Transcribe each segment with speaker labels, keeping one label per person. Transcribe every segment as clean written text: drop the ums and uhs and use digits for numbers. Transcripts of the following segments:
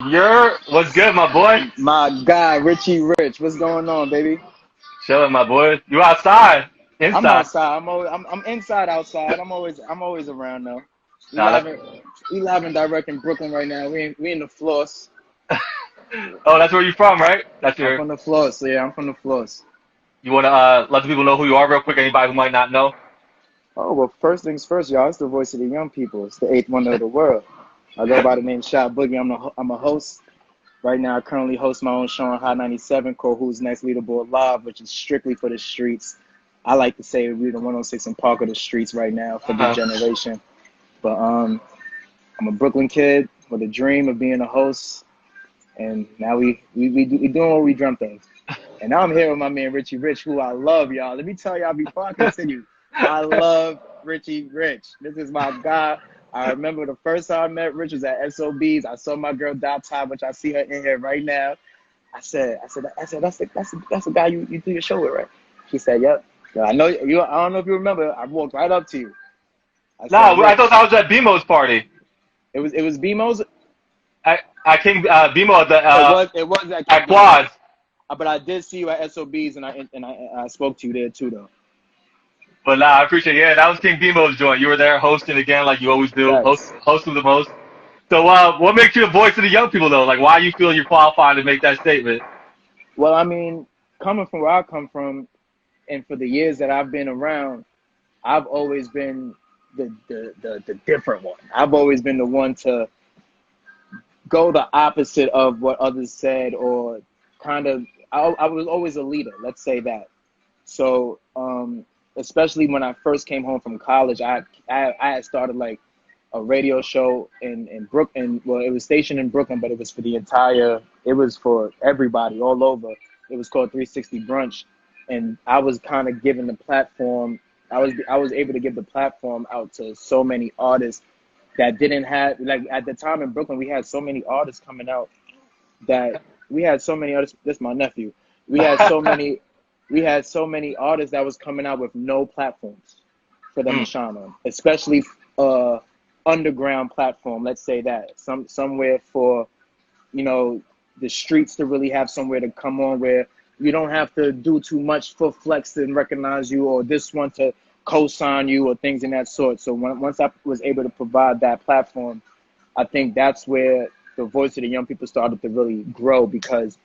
Speaker 1: What's good, my boy?
Speaker 2: My guy, Richie Rich. What's going on, baby?
Speaker 1: Chilling, my boy. You outside?
Speaker 2: I'm
Speaker 1: Inside?
Speaker 2: outside. I'm inside, outside. I'm always around though. We
Speaker 1: Nah,
Speaker 2: live
Speaker 1: that's.
Speaker 2: in we live and direct in Brooklyn right now. We in the floors.
Speaker 1: Oh, that's where you from, right? That's
Speaker 2: I'm
Speaker 1: your.
Speaker 2: from the floors. So yeah, I'm from the floors.
Speaker 1: You wanna let the people know who you are real quick? Anybody who might not know.
Speaker 2: Oh well, first things first, y'all. It's the voice of the young people. It's the eighth wonder of the world. I go by the name Sha Boogie. I'm a host right now. I currently host my own show on Hot 97 called Who's Next Leaderboard Live, which is strictly for the streets. I like to say we're the 106 and Park of the streets right now for this
Speaker 1: Uh-huh.
Speaker 2: generation. But I'm a Brooklyn kid with a dream of being a host, and now we doing what we dreamt of. And now I'm here with my man Richie Rich, who I love, y'all. Let me tell y'all before I continue, I love Richie Rich. This is my guy. I remember the first time I met Rich was at SOBs. I saw my girl Dot Top, which I see her in here right now. That's the guy you do your show with, right? She said, "Yep." So I know you. I don't know if you remember. I walked right up to you. I
Speaker 1: No,
Speaker 2: said,
Speaker 1: I thought
Speaker 2: "Rich."
Speaker 1: that was at BMO's party.
Speaker 2: It was BMO's.
Speaker 1: I came BMO at the
Speaker 2: It was at King
Speaker 1: at
Speaker 2: BMO's.
Speaker 1: Quads.
Speaker 2: But I did see you at SOBs, and I spoke to you there too, though.
Speaker 1: But nah, I appreciate it. Yeah, that was King BMO's joint. You were there hosting again, like you always do.
Speaker 2: Facts.
Speaker 1: Hosting the most. So, what makes you a voice of the young people though? Like, why you feel you're qualified to make that statement?
Speaker 2: Well, I mean, coming from where I come from, and for the years that I've been around, I've always been the different one. I've always been the one to go the opposite of what others said, or kind of. I was always a leader. Let's say that. So, especially when I first came home from college, I had started like a radio show in Brooklyn. Well, it was stationed in Brooklyn, but it was for the entire. It was for everybody all over. It was called 360 Brunch, and I was kind of given the platform. I was able to give the platform out to so many artists that didn't have, like, at the time in Brooklyn we had so many artists coming out that we had so many artists. This is my nephew. We had so many artists that was coming out with no platforms for them to
Speaker 1: Mm.
Speaker 2: shine on, especially underground platform. Let's say that somewhere for the streets to really have somewhere to come on where you don't have to do too much for flex and recognize you, or this one to co-sign you, or things in that sort. So once I was able to provide that platform, I think that's where the voice of the young people started to really grow, because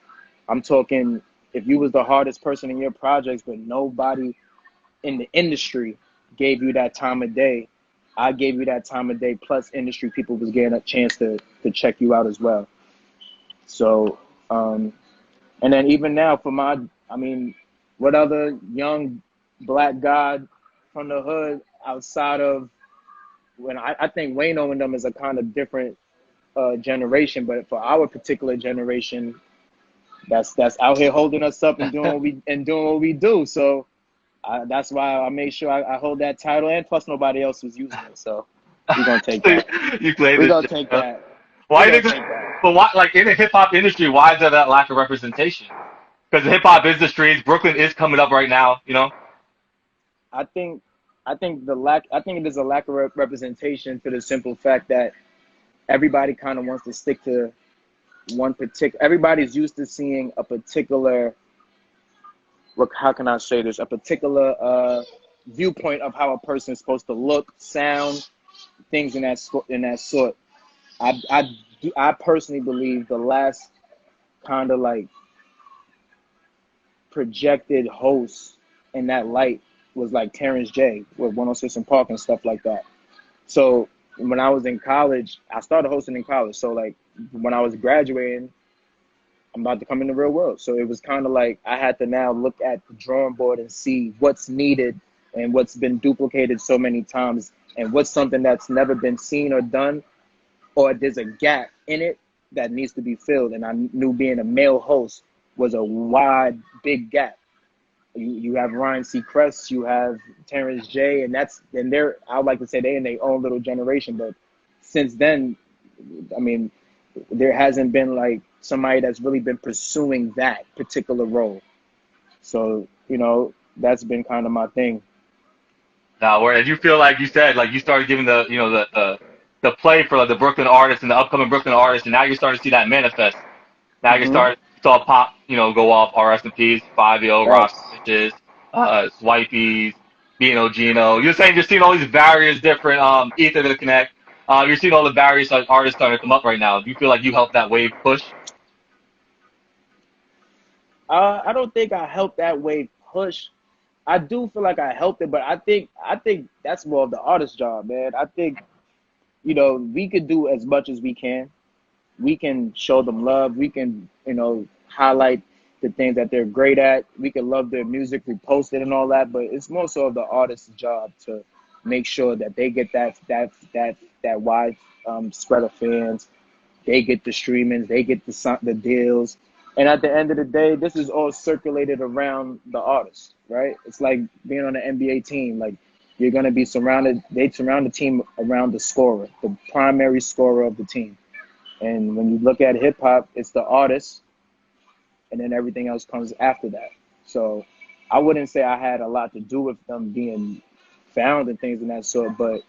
Speaker 2: I'm talking, if you was the hardest person in your projects, but nobody in the industry gave you that time of day, I gave you that time of day, plus industry people was getting a chance to check you out as well. So, and then even now for I mean, what other young black god from the hood outside of, when I think Wayno and them is a kind of different generation, but for our particular generation, that's out here holding us up and doing what we do. So that's why I made sure I hold that title, and plus nobody else was using it. So we're gonna take that.
Speaker 1: You play
Speaker 2: We're
Speaker 1: this
Speaker 2: gonna
Speaker 1: shit,
Speaker 2: take
Speaker 1: huh?
Speaker 2: that. We're
Speaker 1: Why you
Speaker 2: gonna
Speaker 1: think this?
Speaker 2: take that.
Speaker 1: But why, like in the hip hop industry, why is there that lack of representation? Because hip hop is the streets. Brooklyn is coming up right now. You know.
Speaker 2: I think I think there's a lack of representation for the simple fact that everybody kind of wants to stick to one particular. Everybody's used to seeing a particular. How can I say this? A particular viewpoint of how a person is supposed to look, sound, things in that sort. I personally believe the last kind of like projected host in that light was like Terrence J with 106 and Park and stuff like that. So when I was in college, I started hosting in college. So like when I was graduating, I'm about to come in the real world. So it was kind of like I had to now look at the drawing board and see what's needed and what's been duplicated so many times, and what's something that's never been seen or done, or there's a gap in it that needs to be filled. And I knew being a male host was a wide, big gap. You have Ryan Seacrest, you have Terrence J, and they're, I would like to say, they in their own little generation. But since then, I mean, there hasn't been like somebody that's really been pursuing that particular role. So that's been kind of my thing.
Speaker 1: Now, whereas you feel like you said, like you started giving the the play for like the Brooklyn artists and the upcoming Brooklyn artists, and now you're starting to see that manifest. Now you're starting to saw Pop, go off, RS&Ps, 5-0, Rock
Speaker 2: Facts.
Speaker 1: Switches, Swipeys, Bino Gino. You're seeing all these various different Ether to connect. You're seeing all the various artists starting to come up right now. Do you feel like you helped that wave push?
Speaker 2: I don't think I helped that wave push. I do feel like I helped it, but I think that's more of the artist's job, man. I think, we could do as much as we can. We can show them love. We can, highlight the things that they're great at. We can love their music, repost it and all that, but it's more so of the artist's job to make sure that they get that wide spread of fans. They get the streamings, they get the deals. And at the end of the day, this is all circulated around the artist, right? It's like being on an NBA team. Like, you're going to be they surround the team around the scorer, the primary scorer of the team. And when you look at hip hop, it's the artist, and then everything else comes after that. So I wouldn't say I had a lot to do with them being found and things of that sort, but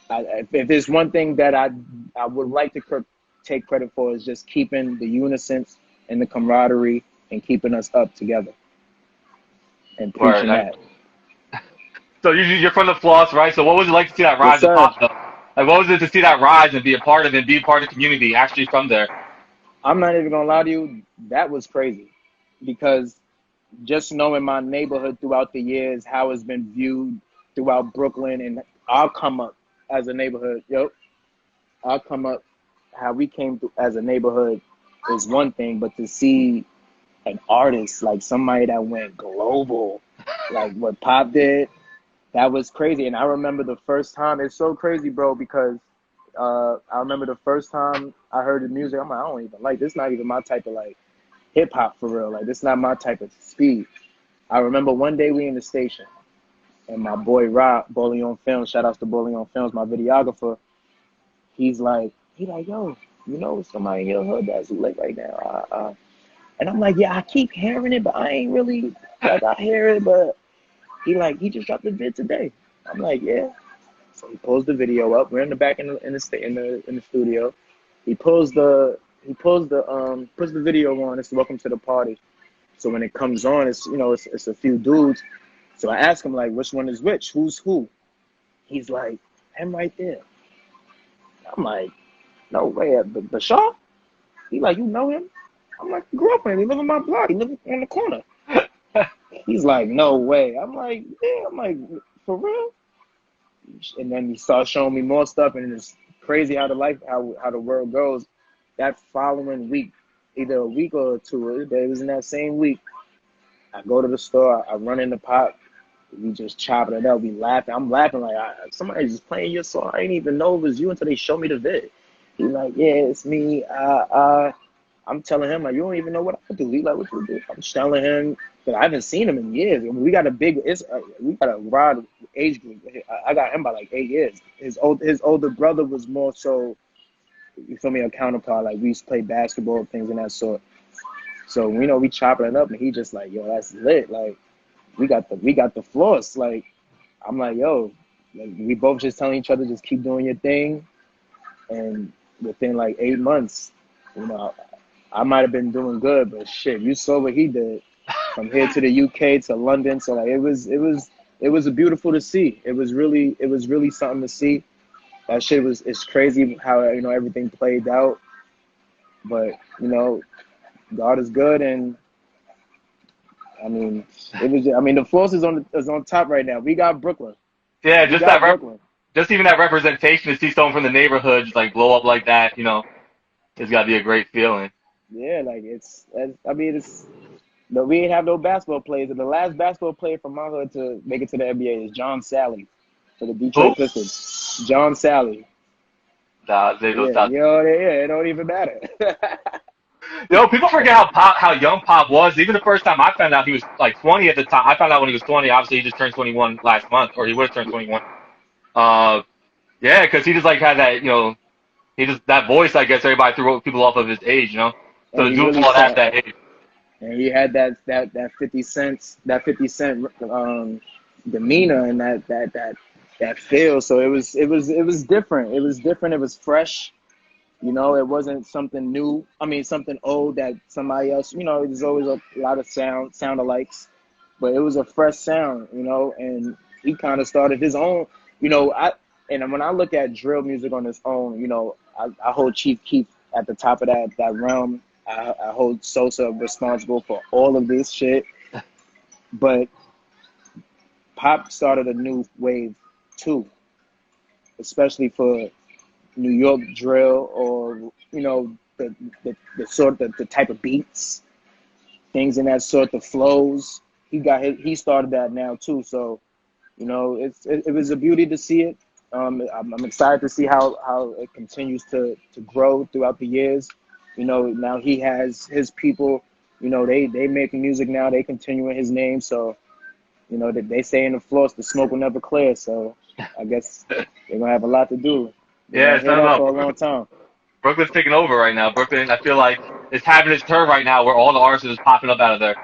Speaker 2: if there's one thing that I would like to take credit for, is just keeping the unison and the camaraderie and keeping us up together and preaching that.
Speaker 1: So you're from the floss, right? So what was it like to see that rise of Pop, though? Like, what was it to see that rise and be a part of it, be a part of the community, actually from there?
Speaker 2: I'm not even gonna lie to you, that was crazy, because just knowing my neighborhood throughout the years, how it's been viewed throughout Brooklyn, and I'll come up as a neighborhood, I'll come up, how we came through as a neighborhood is one thing, but to see an artist, like somebody that went global, like what Pop did, that was crazy. And I remember the first time, it's so crazy, bro, because I remember the first time I heard the music, I'm like, I don't even like this. Not even my type of like hip hop for real. Like, this not my type of speed. I remember one day we in the station, and my boy Rob, Bowling on Films, shout outs to Bowling on Films, my videographer. He like, yo, somebody in your hood that's lit right now. And I'm like, yeah, I keep hearing it, but I ain't really, like, I hear it, but he just dropped the vid today. I'm like, yeah. So he pulls the video up. We're in the back in the studio. He puts the video on. It's Welcome to the Party. So when it comes on, it's a few dudes. So I ask him, like, which one is which? Who's who? He's like, him right there. I'm like, no way, but Sha? He like, you know him? I'm like, grew up with him. He live in my block. He live on the corner. He's like, no way. I'm like, yeah. I'm like, for real? And then he started showing me more stuff, and it's crazy how the world goes. That following week, either a week or two, it was in that same week, I go to the store, I run into Pop, we just chopping it up, we laughing. I'm laughing like, somebody's just playing your song. I didn't even know it was you until they showed me the vid. He's like, yeah, it's me. I'm telling him, like, you don't even know what I do. He's like, what you do? I'm telling him, because I haven't seen him in years. We got we got a broad age group. I got him by like 8 years. His older brother was more so, you feel me, a counterpart. Like, we used to play basketball, things of that sort. So, we chopping it up, and he just like, yo, that's lit. Like, we got the floss. Like, I'm like, yo, like, we both just telling each other, just keep doing your thing. And within like 8 months, I might have been doing good, but shit, you saw what he did from here to the UK to London. So like, it was beautiful to see. It was really something to see. That shit it's crazy how, everything played out. But, God is good. And I mean, the force is on top right now. We got Brooklyn.
Speaker 1: Yeah, just even that representation, to see someone from the neighborhood just like blow up like that, it's got to be a great feeling.
Speaker 2: Yeah, like we ain't have no basketball players. And the last basketball player from my hood to make it to the NBA is John Sally for the Detroit Pistons. John Sally. It don't even matter.
Speaker 1: People forget how young Pop was. Even the first time I found out he was like 20 at the time. I found out when he was 20. Obviously, he just turned 21 last month, or he would have turned 21. Yeah, because he just like had that, he just, that voice, I guess everybody threw people off of his age, So to do all that at that age.
Speaker 2: And he had that 50 Cent demeanor, and that that feel. So it was different. It was different. It was fresh. You know, it wasn't something new. I mean, something old that somebody else. You know, there's always a lot of sound alikes, but it was a fresh sound. You know, and he kind of started his own. You know, and when I look at drill music on its own, you know, I hold Chief Keef at the top of that realm. I hold Sosa responsible for all of this shit, but Pop started a new wave too, especially for New York drill, or you know, the sort of the type of beats, things in that sort of flows. He started that now too. So you know, it was a beauty to see it. I'm excited to see how it continues to grow throughout the years. You know, now he has his people. You know, they making music now. They continuing his name. So you know, they say in the floors the smoke will never clear. So I guess they're gonna have a lot to do. They're
Speaker 1: Yeah,
Speaker 2: gonna
Speaker 1: it's
Speaker 2: hear
Speaker 1: not
Speaker 2: that for
Speaker 1: about
Speaker 2: a long time.
Speaker 1: Brooklyn's taking over right now. Brooklyn, I feel like it's having its turn right now, where all the artists are just popping up out of there.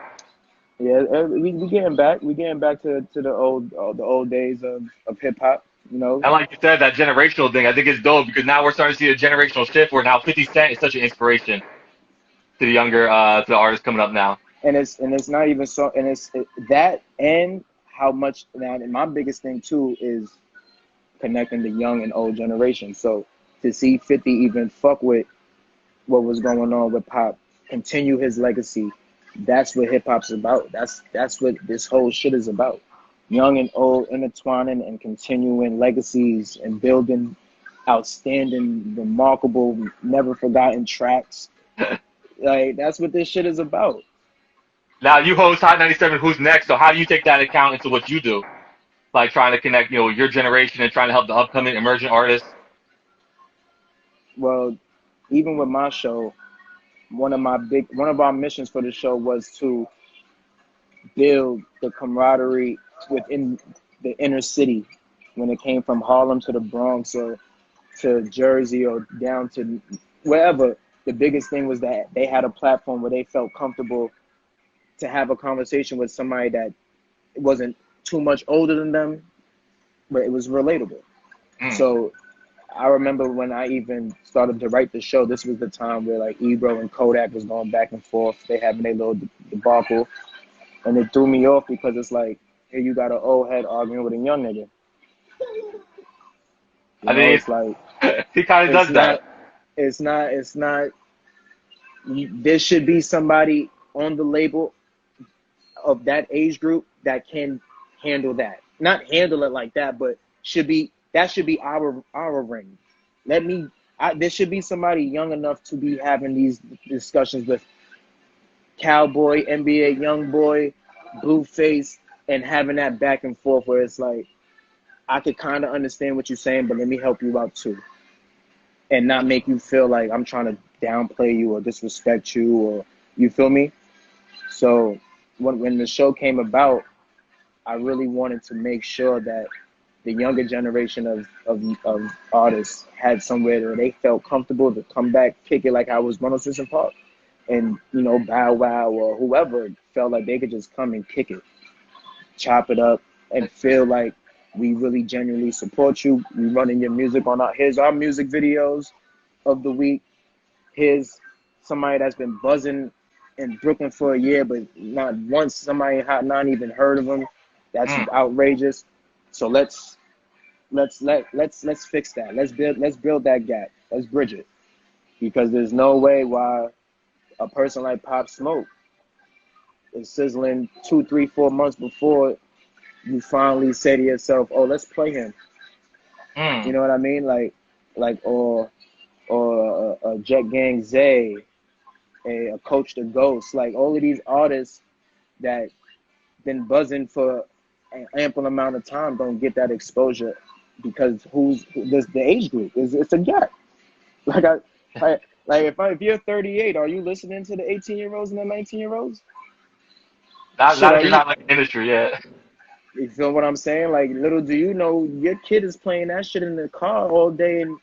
Speaker 2: Yeah, we getting back. We getting back to the old days of hip hop. You know,
Speaker 1: And like you said, that generational thing, I think it's dope because now we're starting to see a generational shift where now 50 Cent is such an inspiration to the younger, to the artists coming up now.
Speaker 2: and it's not even so. And that and how much now. And my biggest thing too is connecting the young and old generation. So to see 50 even fuck with what was going on with Pop, continue his legacy. That's what hip hop's about. That's what this whole shit is about. Young and old intertwining and continuing legacies and building outstanding, remarkable, never forgotten tracks. Like that's what this shit is about.
Speaker 1: Now you host Hot 97, Who's Next? So how do you take that account into what you do? Like trying to connect, your generation and trying to help the upcoming emerging artists?
Speaker 2: Well, even with my show, one of our missions for the show was to build the camaraderie within the inner city when it came from Harlem to the Bronx or to Jersey or down to wherever. The biggest thing was that they had a platform where they felt comfortable to have a conversation with somebody that wasn't too much older than them, but it was relatable.
Speaker 1: Mm.
Speaker 2: So I remember when I even started to write the show, this was the time where like Ebro and Kodak was going back and forth. They having their little debacle. And it threw me off because it's like, here you got an old head arguing with a young nigga.
Speaker 1: I mean,
Speaker 2: It's like,
Speaker 1: he kind of
Speaker 2: it's
Speaker 1: does that.
Speaker 2: not, it's not, there should be somebody on the label of that age group that can handle that. Not handle it like that, but that should be our ring. There should be somebody young enough to be having these discussions with Cowboy, NBA Youngboy, Blueface, and having that back and forth where it's like, I could kind of understand what you're saying, but let me help you out too. And not make you feel like I'm trying to downplay you or disrespect you, or you feel me? So when the show came about, I really wanted to make sure that the younger generation of artists had somewhere where they felt comfortable to come back, kick it like I was 106 in Park. And, Bow Wow or whoever felt like they could just come and kick it, chop it up, and feel like we really genuinely support you. We running your music here's our music videos of the week. Here's somebody that's been buzzing in Brooklyn for a year, but not once somebody had not even heard of them. That's outrageous. So let's fix that. Let's build that gap. Let's bridge it. Because there's no way why a person like Pop Smoke is sizzling 2, 3, 4 months before you finally say to yourself, "Oh, let's play him." You know what I mean? Or a Jet Gang Zay, a Coach the Ghost, like all of these artists that been buzzing for an ample amount of time don't get that exposure because the age group it's a gap. If you're 38, are you listening to the 18-year-olds and the 19-year-olds?
Speaker 1: Not if you're not like in the industry yet.
Speaker 2: You feel what I'm saying? Like, little do you know, your kid is playing that shit in the car all day, and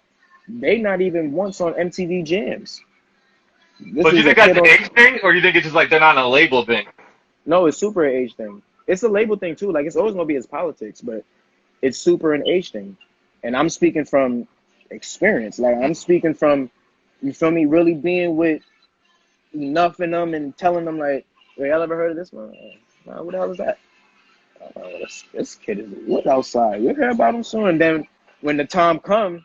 Speaker 2: they not even once on MTV Jams.
Speaker 1: But do you think that's an age thing, or do you think it's just like they're not on a label thing?
Speaker 2: No, it's super age thing. It's a label thing too. Like, it's always gonna be his politics, but it's super an age thing. And I'm speaking from experience. Like I'm speaking from, you feel me, really being with enough in them and telling them like, "Wait, y'all ever heard of this one? Nah, what the hell is that? This kid is lit outside. You'll hear about him soon." And then when the time comes,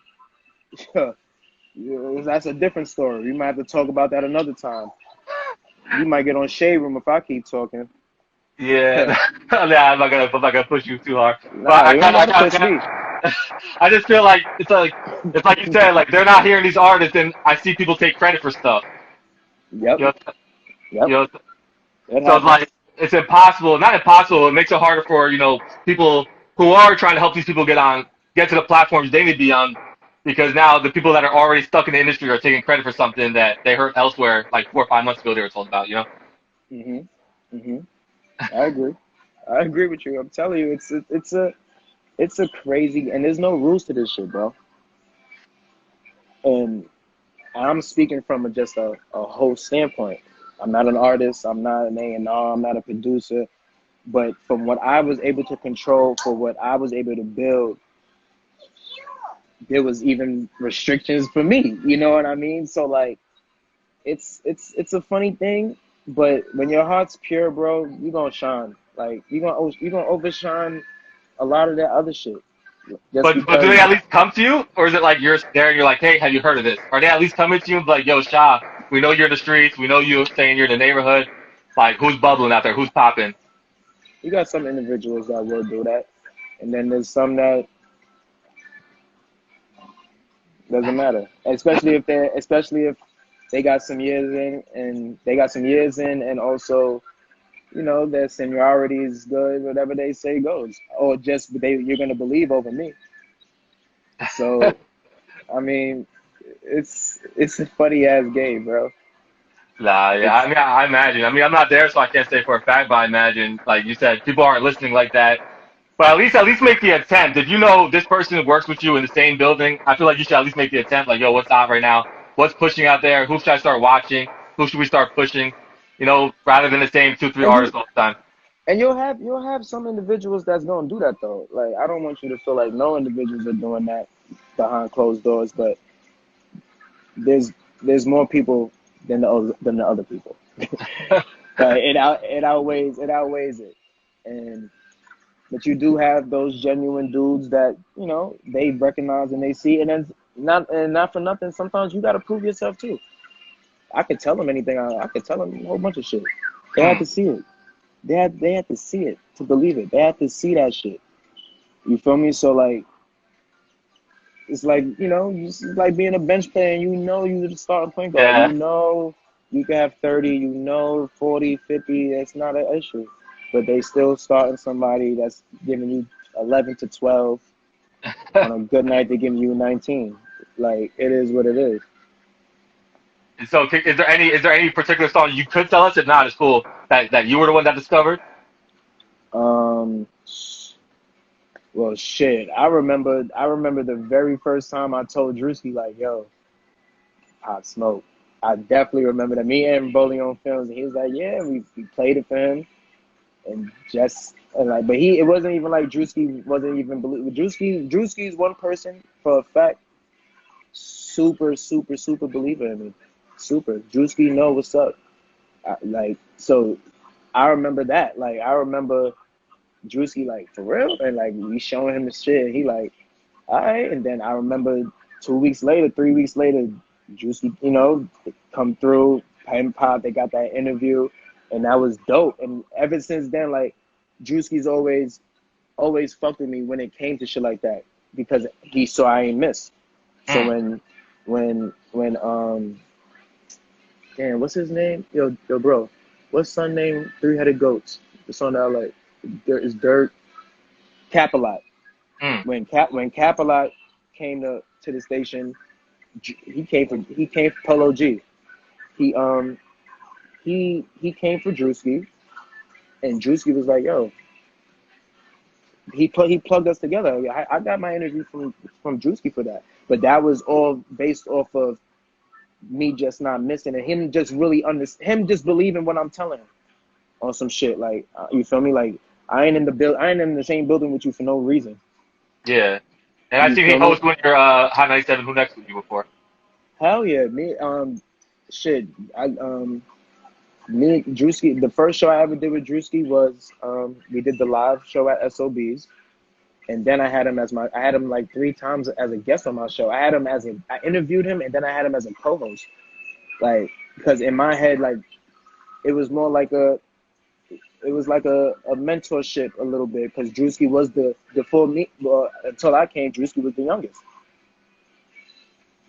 Speaker 2: that's a different story. We might have to talk about that another time. You might get on Shade Room if I keep talking.
Speaker 1: Yeah, yeah, I'm not gonna push you too hard, but
Speaker 2: Nah, you ain't gotta push me.
Speaker 1: I just feel like it's like you said, like they're not hearing these artists, and I see people take credit for stuff.
Speaker 2: Yep,
Speaker 1: You know, you
Speaker 2: yep,
Speaker 1: know,
Speaker 2: it
Speaker 1: so it's
Speaker 2: happens.
Speaker 1: like it's impossible, not impossible. It makes it harder for people who are trying to help these people get to the platforms they need to be on, because now the people that are already stuck in the industry are taking credit for something that they heard elsewhere, like 4 or 5 months ago they were told about.
Speaker 2: Mhm, mhm. I agree. I agree with you. I'm telling you, it's a crazy, and there's no rules to this shit, bro. And I'm speaking from just a whole standpoint. I'm not an artist. I'm not an A&R. I'm not a producer. But from what I was able to control, for what I was able to build, there was even restrictions for me. You know what I mean? So like, it's a funny thing. But when your heart's pure, bro, you gonna shine. Like you gonna overshine a lot of that other shit. Just
Speaker 1: But do they
Speaker 2: because
Speaker 1: at least come to you, or is it like you're there and you're like, hey, have you heard of this? Are they at least coming to you and be like, yo, Sha, we know you're in the streets, we know you saying you're in the neighborhood, like who's bubbling out there, who's popping?
Speaker 2: you got some individuals that will do that, and then there's some that doesn't matter. Especially if they got some years in, and also their seniority is good. Whatever they say goes, or just you're gonna believe over me. So I mean, it's a funny ass game, bro.
Speaker 1: Nah, yeah, I
Speaker 2: It's
Speaker 1: mean, I imagine. I mean, I'm not there, so I can't say for a fact, but I imagine, like you said, people aren't listening like that. But at least make the attempt. If you know this person works with you in the same building, I feel like you should at least make the attempt. Like, yo, what's hot right now? What's pushing out there? Who should I start watching? Who should we start pushing? Rather than the same two, three
Speaker 2: and
Speaker 1: artists
Speaker 2: you
Speaker 1: all the time.
Speaker 2: and you'll have some individuals that's gonna do that though. Like I don't want you to feel like no individuals are doing that behind closed doors, but there's there's more people than the other people. It outweighs it, and but you do have those genuine dudes that they recognize and they see, and then not for nothing. Sometimes you got to prove yourself too. I could tell them anything. I could tell them a whole bunch of shit. They had
Speaker 1: Hmm.
Speaker 2: to see it. They had to see it to believe it. They had to see that shit. You feel me? So like, it's like it's like being a bench player. And you're the starting point guard.
Speaker 1: Yeah.
Speaker 2: You can have 30. 40, 50. That's not an issue. But they still starting somebody that's giving you 11 to 12. On a good night, they're giving you 19. Like it is what it is.
Speaker 1: So, is there any particular song you could tell us? If not, it's cool that you were the one that discovered.
Speaker 2: Um, well, shit. I remember the very first time I told Drewski like, "Yo, Pop Smoke." I definitely remember that. Me and Bowling on films, and he was like, "Yeah, we played it for him." But it wasn't even like Drewski wasn't even believe. Drewski's one person for a fact, super, super, super believer in me. Super. Drewski know what's up. So I remember that. Like I remember Drewski like for real, and like we showing him the shit. And he like, all right. And then I remember 2 weeks later, 3 weeks later, Drewski, come through, Pen Pop. They got that interview, and that was dope. And ever since then, like Drewski's always fucked with me when it came to shit like that because he saw I ain't miss. So
Speaker 1: Hmm.
Speaker 2: when damn, what's his name? Yo, bro, what's son name? 3-Headed Goats. The song that I like. Is Dirt Cap-A-Lot.
Speaker 1: Hmm.
Speaker 2: When Cap-A-Lot came to the station, he came for Polo G. He came for Drewski, and Drewski was like, yo, he plugged us together. I got my interview from Drewski for that, but that was all based off of me just not missing and him just really him just believing what I'm telling him on some shit. Like you feel me? Like I ain't in the same building with you for no reason.
Speaker 1: Yeah. And I
Speaker 2: You
Speaker 1: seen he
Speaker 2: feel me?
Speaker 1: hosts when you're Hot 97 Who Next with you before.
Speaker 2: Hell yeah, me shit. Me Drewski. The first show I ever did with Drewski was we did the live show at SOBs, and then I had him I had him like 3 times as a guest on my show. I interviewed him, and then I had him as a co-host. Like, because in my head, like, it was more like a mentorship a little bit, because Drewski was the full me. Well, until I came, Drewski was the youngest.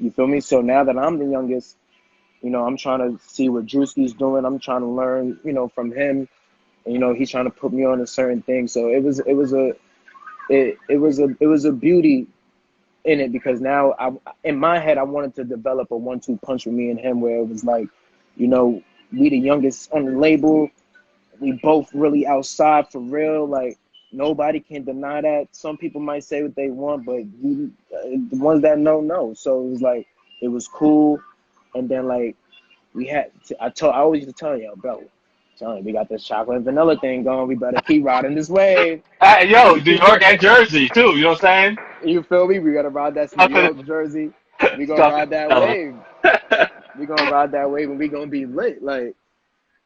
Speaker 2: You feel me? So now that I'm the youngest, I'm trying to see what Drewski's doing. I'm trying to learn, from him. And, he's trying to put me on a certain thing. So it was a beauty in it, because now in my head I wanted to develop a 1-2 punch with me and him, where it was like, we the youngest on the label. We both really outside for real. Like, nobody can deny that. Some people might say what they want, but the ones that know. So it was like, it was cool. And then, like, I always used to tell y'all, bro, we got this chocolate and vanilla thing going. We better keep riding this wave.
Speaker 1: Hey, yo, New York and Jersey too. You know what I'm saying?
Speaker 2: You feel me? We gotta ride that New
Speaker 1: Chocolate,
Speaker 2: York, Jersey. We gonna
Speaker 1: chocolate
Speaker 2: ride that
Speaker 1: vanilla.
Speaker 2: wave. We gonna ride that wave, and we gonna be lit. Like,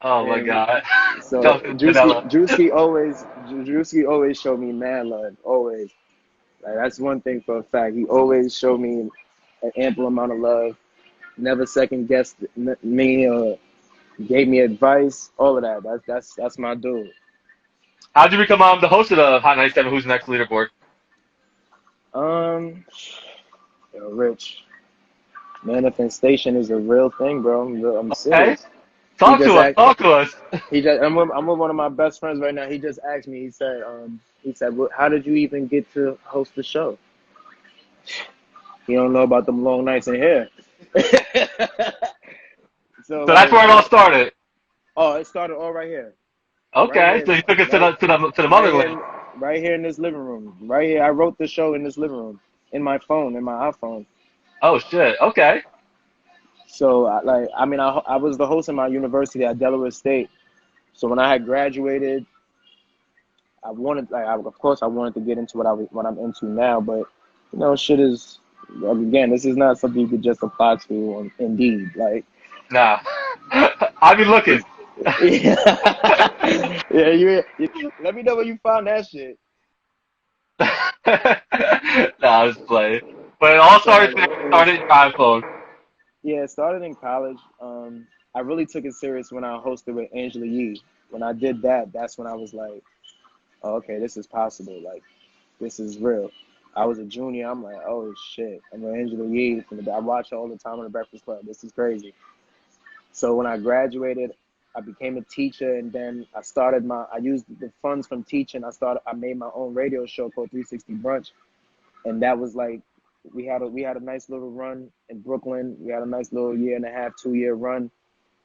Speaker 1: Oh my
Speaker 2: and
Speaker 1: God.
Speaker 2: so
Speaker 1: Chocolate
Speaker 2: Drewski,
Speaker 1: vanilla.
Speaker 2: Drewski always, Drewski always showed me mad love. Always. Like, that's one thing for a fact. He always showed me an ample amount of love. Never second guessed me or gave me advice. All of that. That's my dude.
Speaker 1: How'd you become the host of the Hot 97 Who's Next leaderboard?
Speaker 2: Um, Rich, manifestation is a real thing, bro. I'm
Speaker 1: Okay.
Speaker 2: serious. He
Speaker 1: Talk
Speaker 2: just
Speaker 1: to us.
Speaker 2: asked.
Speaker 1: Talk to us.
Speaker 2: I'm with one of my best friends right now. He just asked me. He said, how did you even get to host the show? You don't know about them long nights in here. So,
Speaker 1: So that's
Speaker 2: like,
Speaker 1: where it all started.
Speaker 2: it started all right here, right
Speaker 1: Okay.
Speaker 2: here,
Speaker 1: So you took us to
Speaker 2: right,
Speaker 1: the
Speaker 2: right
Speaker 1: motherland.
Speaker 2: here, right here in this living room. Right here, I wrote the show in this living room, in my phone, in my iPhone.
Speaker 1: Oh shit. Okay.
Speaker 2: So, I was the host in my university at Delaware State. So when I had graduated, of course, I wanted to get into what I'm into now. But shit is, again, this is not something you could just apply to on Indeed. Like,
Speaker 1: Nah. I've been looking.
Speaker 2: yeah, yeah. You let me know when you find that shit.
Speaker 1: Nah, I was playing. But it all
Speaker 2: So, like,
Speaker 1: started there.
Speaker 2: it was,
Speaker 1: Started in your iPhone.
Speaker 2: yeah. It started in college. I really took it serious when I hosted with Angela Yee. When I did that, that's when I was like, oh, okay, this is possible. Like, this is real. I was a junior. I'm like, oh shit. I'm with Angela Yee. I watch her all the time on the Breakfast Club. This is crazy. So when I graduated, I became a teacher, and then I used the funds from teaching. I made my own radio show called 360 Brunch, and that was like, we had a nice little run in Brooklyn. We had a nice little year and a half, 2-year run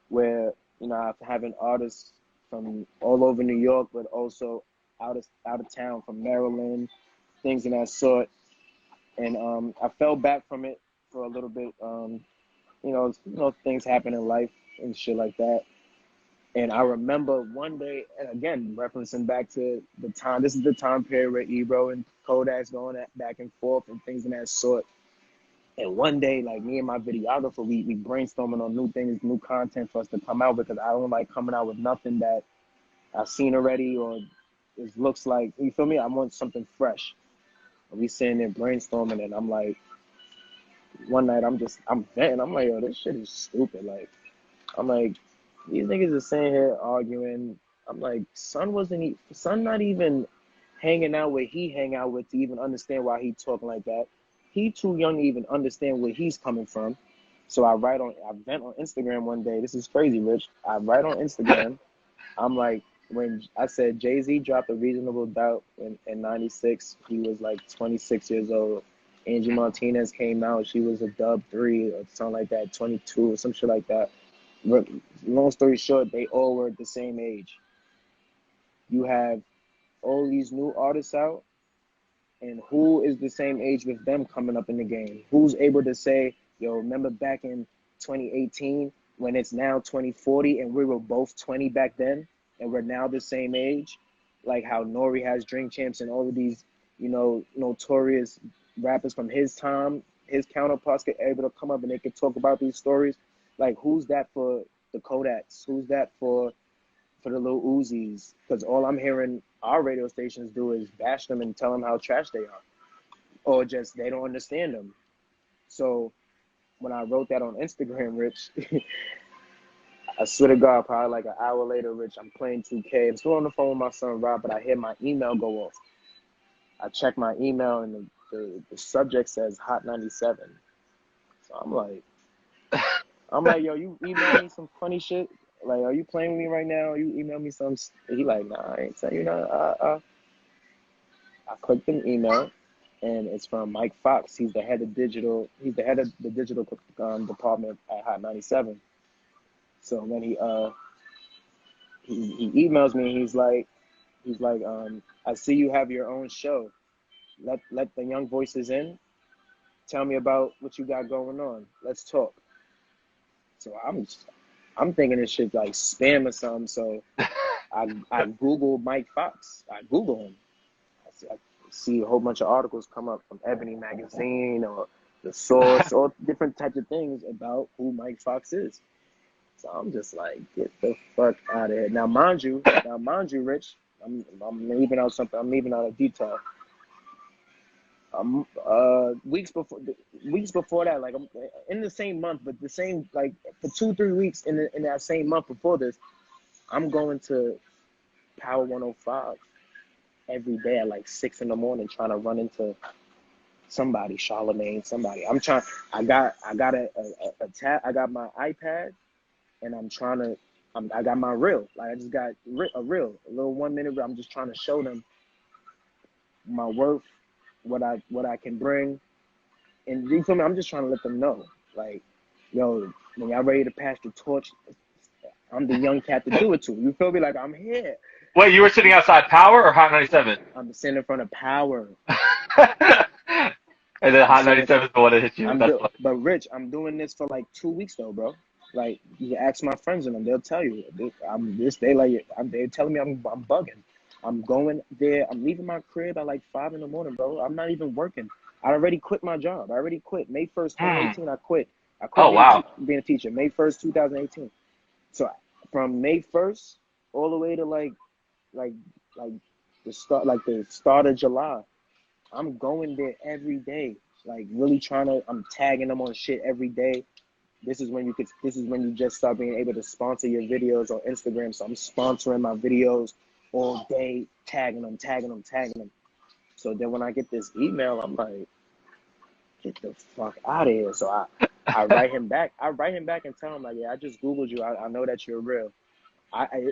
Speaker 2: where I'm having artists from all over New York, but also out of town, from Maryland, things of that sort. And I fell back from it for a little bit. Things happen in life and shit like that. And I remember one day, and again, referencing back to the time, this is the time period where Ebro and Kodak's going back and forth and things of that sort. And one day, like, me and my videographer, we brainstorming on new things, new content for us to come out, because I don't like coming out with nothing that I've seen already, or it looks like, you feel me? I want something fresh. And we sitting there brainstorming, and I'm like, one night I'm venting. I'm like, yo, this shit is stupid. Like, I'm like, these niggas are sitting here arguing. I'm like, son not even hanging out where he hang out with to even understand why he talking like that. He too young to even understand where he's coming from. So I vent on Instagram one day. This is crazy, Rich. I write on Instagram. I'm like, when I said Jay-Z dropped A Reasonable Doubt in 96, he was like 26 years old. Angie Martinez came out, she was a dub 3 or something like that, 22 or some shit like that. Long story short, they all were at the same age. You have all these new artists out, and who is the same age with them coming up in the game? Who's able to say, yo, remember back in 2018 when it's now 2040 and we were both 20 back then and we're now the same age? Like how Nori has Drink Champs and all of these you know, notorious rappers from his time, his counterparts get able to come up and they could talk about these stories. Like, who's that for the Kodaks? Who's that for the Lil Uzis? Because all I'm hearing our radio stations do is bash them and tell them how trash they are, or just they don't understand them. So when I wrote that on Instagram, Rich, I swear to God, probably like an hour later, Rich, I'm playing 2K. I'm still on the phone with my son, Rob, but I hear my email go off. I check my email, and the subject says Hot 97. So I'm like, yo, you email me some funny shit? Like, are you playing with me right now? You email me some? He like, nah, I ain't saying you nothing. I clicked an email, and it's from Mike Fox. He's the head of digital. He's the head of the digital department at Hot 97. So when he emails me, he's like, I see you have your own show. Let the young voices in. Tell me about what you got going on. Let's talk. So I'm thinking this shit like spam or something. So I Googled Mike Fox. I Google him. I see a whole bunch of articles come up from Ebony Magazine or The Source, all different types of things about who Mike Fox is. So I'm just like, get the fuck out of here. Now, mind you, Rich, I'm leaving out something. I'm leaving out a detail. Weeks before that, like I'm in the same month, but the same, like for 2-3 weeks in that same month before this, I'm going to Power 105 every day at like 6 in the morning, trying to run into somebody, Charlemagne, somebody. I got a tab. I got my iPad, and I got my reel. Like I just got a reel, a little 1 minute reel. I'm just trying to show them my worth, what I can bring, and you feel me? I'm just trying to let them know, like, yo, when y'all ready to pass the torch, I'm the young cat to do it to. You feel me? Like I'm here.
Speaker 1: Wait, you were sitting outside Power or Hot 97?
Speaker 2: I'm sitting in front of Power.
Speaker 1: And then Hot 97 is the one that hit you. That's funny.
Speaker 2: But Rich, I'm doing this for like 2 weeks though, bro. Like you can ask my friends and them, they'll tell you. They're telling me I'm bugging. I'm going there. I'm leaving my crib at like 5 in the morning, bro. I'm not even working. I already quit my job. I already quit. May 1st, 2018, I quit. I quit being a teacher. May 1st, 2018. So from May 1st all the way to like the start of July, I'm going there every day. Like really I'm tagging them on shit every day. This is when you just start being able to sponsor your videos on Instagram. So I'm sponsoring my videos all day, tagging them. So then when I get this email, I'm like, get the fuck out of here. So I write him back. And tell him like, yeah, I just Googled you. I know that you're real.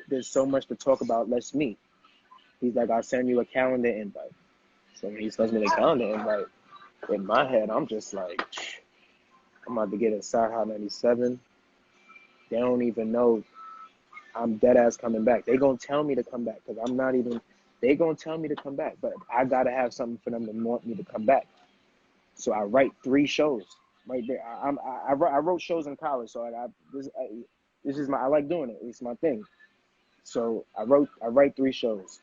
Speaker 2: There's so much to talk about. Let's meet. He's like, I'll send you a calendar invite. So when he sends me the calendar invite, in my head, I'm just like, I'm about to get inside Hot 97. They don't even know I'm dead ass coming back. They gonna tell me to come back because I'm not even. They gonna tell me to come back, but I gotta have something for them to want me to come back. So I write 3 shows right there. I wrote shows in college, so this is I like doing it. It's my thing. So I write 3 shows.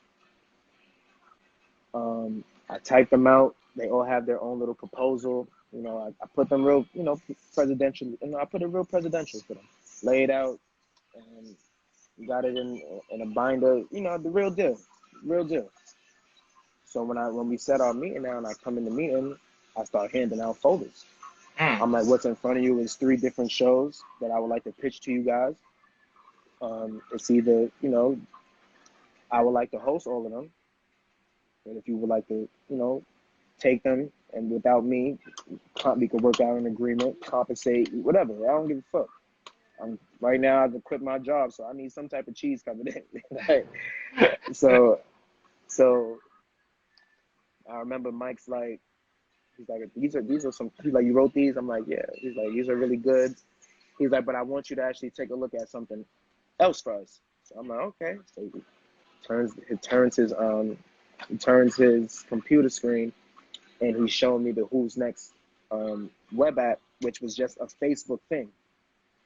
Speaker 2: I type them out. They all have their own little proposal. You know, I put them real, presidential. I put it real presidential for them. Lay it out, and got it in a binder. The real deal. So when we set our meeting now, and I come in the meeting, I start handing out folders. I'm like, what's in front of you is 3 different shows that I would like to pitch to you guys. It's either, I would like to host all of them. And if you would like to, take them, and without me, we could work out an agreement, compensate, whatever. I don't give a fuck. Right now, I've quit my job, so I need some type of cheese coming in. So I remember Mike's like, he's like, these are some. He's like, you wrote these? I'm like, yeah. He's like, these are really good. He's like, but I want you to actually take a look at something else for us. So I'm like, okay. So he turns his computer screen, and he's showing me the Who's Next web app, which was just a Facebook thing.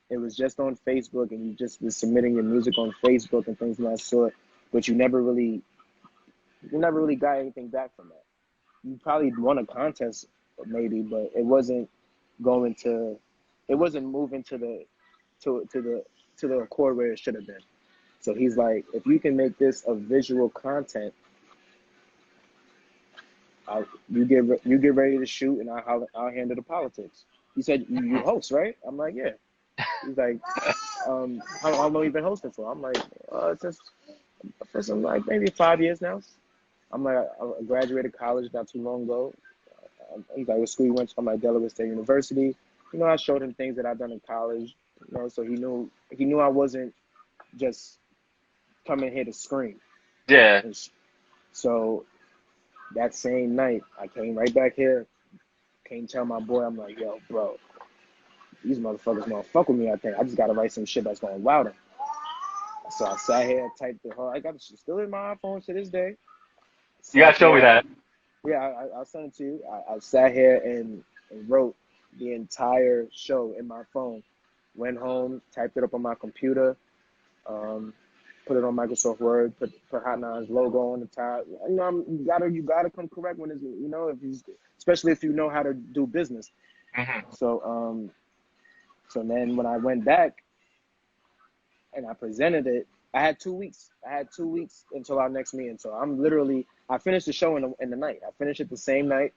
Speaker 2: It was just on Facebook, and you just was submitting your music on Facebook and things of that sort. But you never really got anything back from that. you probably won a contest maybe, but it wasn't going to, it wasn't moving to the accord where it should have been. So he's like, if you can make this a visual content, you get ready to shoot, and I'll handle the politics. He said, you host, right? I'm like, yeah. He's like, how long you been hosting for? I'm like, for some, like maybe 5 years now. I'm like, I graduated college not too long ago. He's like, what school you went to? I'm like, Delaware State University. You know, I showed him things that I've done in college. You know, so he knew I wasn't just coming here to scream.
Speaker 1: Yeah.
Speaker 2: And so that same night, I came right back here. Came tell my boy, I'm like, yo, bro, these motherfuckers gonna fuck with me. I think I just gotta write some shit that's gonna wow them. So I sat here, typed the whole. I got the shit still in my iPhone to this day.
Speaker 1: You gotta show me that.
Speaker 2: Yeah, I'll send it to you. I sat here and wrote the entire show in my phone. Went home, typed it up on my computer, put it on Microsoft Word, put Hot Nine's logo on the top. You know, you gotta come correct when it's, you know, especially if you know how to do business.
Speaker 1: Mm-hmm.
Speaker 2: So then when I went back and I presented it, I had 2 weeks. I had 2 weeks until our next meeting. So I finished the show in the night. I finished it the same night.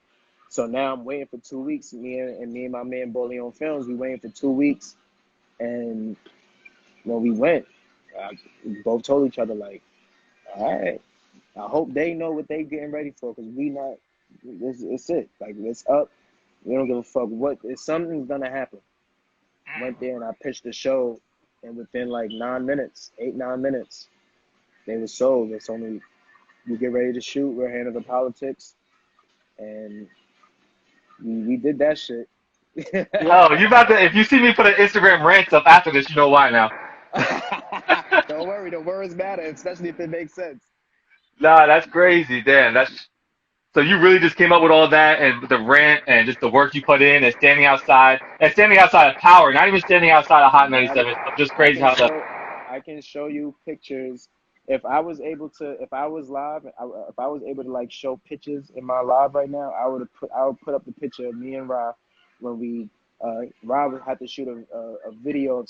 Speaker 2: So now I'm waiting for 2 weeks. Me and my man Boleon Films, we waiting for 2 weeks. And when we went, we both told each other, like, all right, I hope they know what they getting ready for, because it's it. Like, it's up. We don't give a fuck what, if something's gonna happen. Went there and I pitched the show, and within like 9 minutes, 8-9 minutes, they were sold. It's only, we get ready to shoot, we're handling the politics, and we did that shit.
Speaker 1: Yo, you about to, if you see me put an Instagram rant up after this, you know why now.
Speaker 2: Don't worry, the words matter, especially if it makes sense.
Speaker 1: Nah, that's crazy. Damn, so you really just came up with all that and the rant and just the work you put in and standing outside of Power, not even standing outside of Hot 97. So just crazy how the.
Speaker 2: I can show you pictures. If I was live, if I was able to like show pictures in my live right now, I would put up the picture of me and Rob when we Rob had to shoot a video of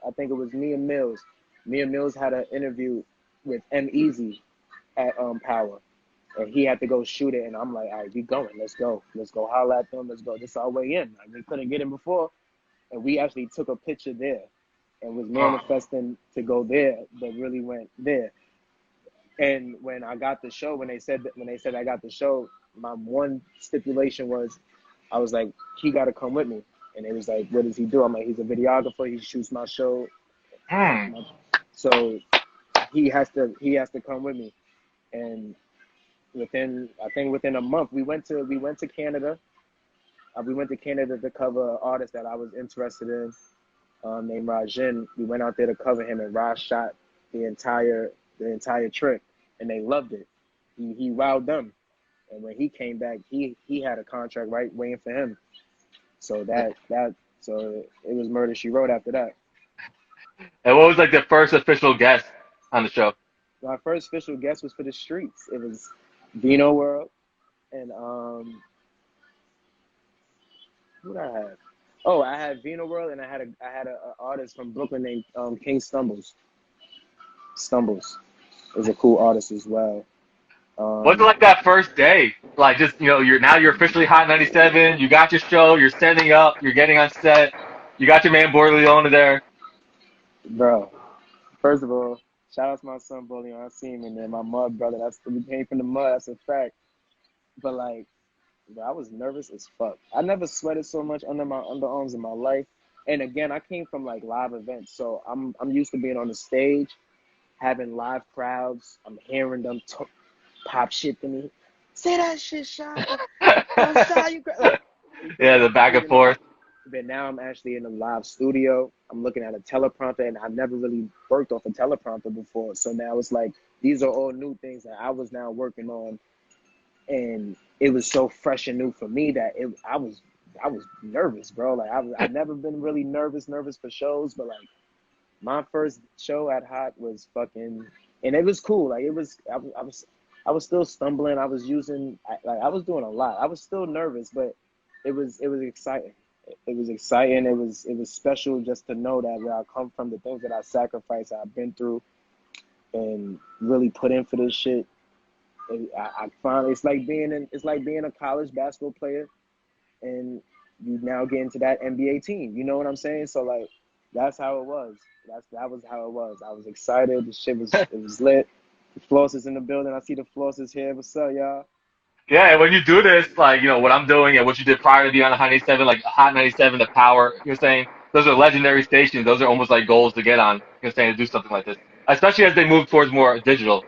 Speaker 2: I think it was me and Mills. Me and Mills had an interview with M-Eazy at Power. And he had to go shoot it, and I'm like, all right, we going. Let's go holler at them. Let's go. This is our way in. Like, we couldn't get in before, and we actually took a picture there and was manifesting to go there, but really went there. And when I got the show, when they said I got the show, my one stipulation was, I was like, he got to come with me. And it was like, what does he do? I'm like, he's a videographer. He shoots my show. So he has to come with me. And within a month, we went to Canada. We went to Canada to cover an artist that I was interested in, named RichZ. We went out there to cover him, and Raj shot the entire trip, and they loved it. He wowed them, and when he came back, he had a contract right waiting for him. So so it was Murder She Wrote after that.
Speaker 1: And what was like the first official guest on the show?
Speaker 2: My first official guest was for the streets. It was Vino World, and who did I have? Oh, I had Vino World, and I had a artist from Brooklyn named King Stumbles. Stumbles is a cool artist as well.
Speaker 1: What's it like that first day? Like, just, you know, you're officially Hot 97. You got your show. You're setting up. You're getting on set. You got your man Borleone there.
Speaker 2: Bro, first of all, shout out to my son Borleone. I seen him in there. My mud brother. We came from the mud. That's a fact. But like, bro, I was nervous as fuck. I never sweated so much under my underarms in my life. And again, I came from like live events, so I'm used to being on the stage, having live crowds. I'm hearing them pop shit to me. Say that shit, Sha. Sha, you like,
Speaker 1: Yeah, the back and forth.
Speaker 2: But now I'm actually in a live studio. I'm looking at a teleprompter, and I've never really worked off a teleprompter before. So now it's like, these are all new things that I was now working on. And it was so fresh and new for me that I was nervous, bro. Like, I've never been really nervous for shows, but like, my first show at Hot was fucking, and it was cool. Like, I was I was still stumbling. I was I was doing a lot. I was still nervous, but it was exciting. It was exciting. It was special just to know that where I come from, the things that I sacrificed, I've been through, and really put in for this shit. I finally, it's like being a college basketball player, and you now get into that NBA team. You know what I'm saying? So like, that's how it was. That was how it was. I was excited. The shit was it was lit. The Floss is in the building. I see the Floss is here. What's up, y'all?
Speaker 1: Yeah, and when you do this, like, what I'm doing and what you did prior to the on Hot 97, like Hot 97, the Power, saying, those are legendary stations. Those are almost like goals to get on, saying, to do something like this, especially as they move towards more digital.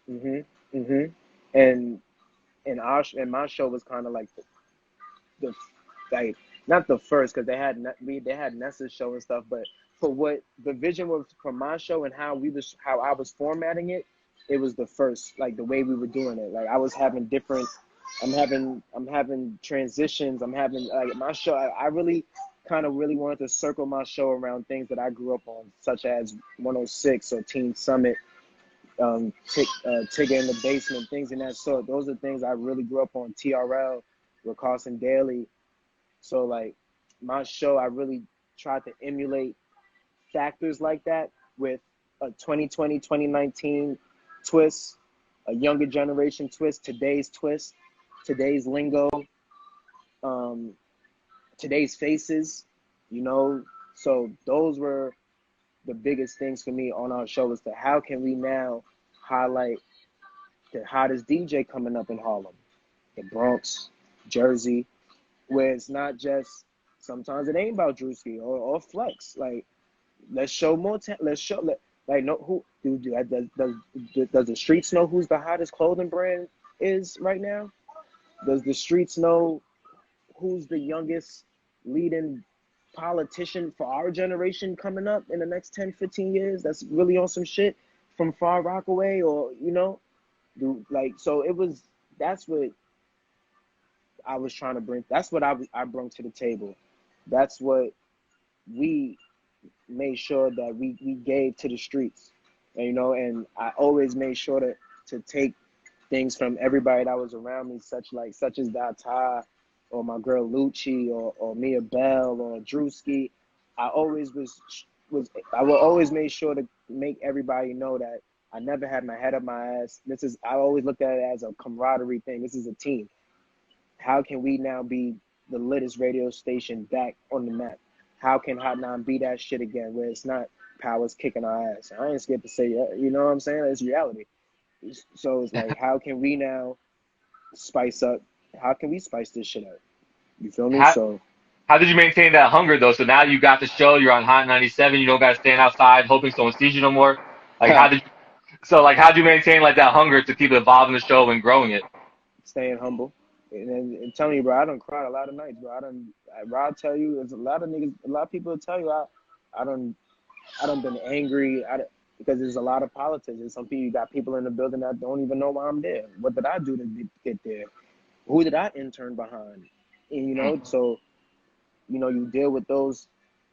Speaker 2: Mhm. Mhm. And and my show was kind of like the like not the first because they had Nessa's show and stuff, but for what the vision was for my show and how I was formatting it, it was the first, like the way we were doing it. Like I was having different, I'm having transitions. I'm having like my show. I really kind of really wanted to circle my show around things that I grew up on, such as 106 or Teen Summit, Tigger in the Basement, things in that sort. Those are things I really grew up on. TRL, with Carson Daly. So like my show, I really tried to emulate factors like that with a 2020, 2019 twist, a younger generation twist, today's lingo, um, today's faces, you know. So those were the biggest things for me on our show, is to how can we now highlight the hottest DJ coming up in Harlem, the Bronx, Jersey, where it's not just, sometimes it ain't about Drewski or Flex. Like, let's show more. Like, no, who does the streets know who's the hottest clothing brand is right now? Does the streets know who's the youngest leading politician for our generation coming up in the next 10, 15 years? That's really on some shit from Far Rockaway, or like, so it was. That's what I was trying to bring. That's what I brought to the table. That's what we made sure that we gave to the streets. And, and I always made sure to take things from everybody that was around me, such as Data, or my girl Lucci, or Mia Bell, or Drewski. I always I will always make sure to make everybody know that I never had my head up my ass. I always looked at it as a camaraderie thing. This is a team. How can we now be the latest radio station back on the map? How can Hot 9 be that shit again, where it's not Powers kicking our ass? I ain't scared to say it. You know what I'm saying? It's reality. So it's like, how can we now spice up? How can we spice this shit up? You feel me?
Speaker 1: How,
Speaker 2: So
Speaker 1: how did you maintain that hunger, though? So now you got the show, you're on Hot 97, you don't got to stand outside hoping someone sees you no more. Like, how'd you maintain, like, that hunger to keep evolving the show and growing it?
Speaker 2: staying humble. And telling you, bro, I done cried a lot of nights, bro. I'll tell you, there's a lot of niggas, a lot of people will tell you, I done been angry. Because there's a lot of politics. And some people, you got people in the building that don't even know why I'm there. What did I do to get there? Who did I intern behind? And, so, you deal with those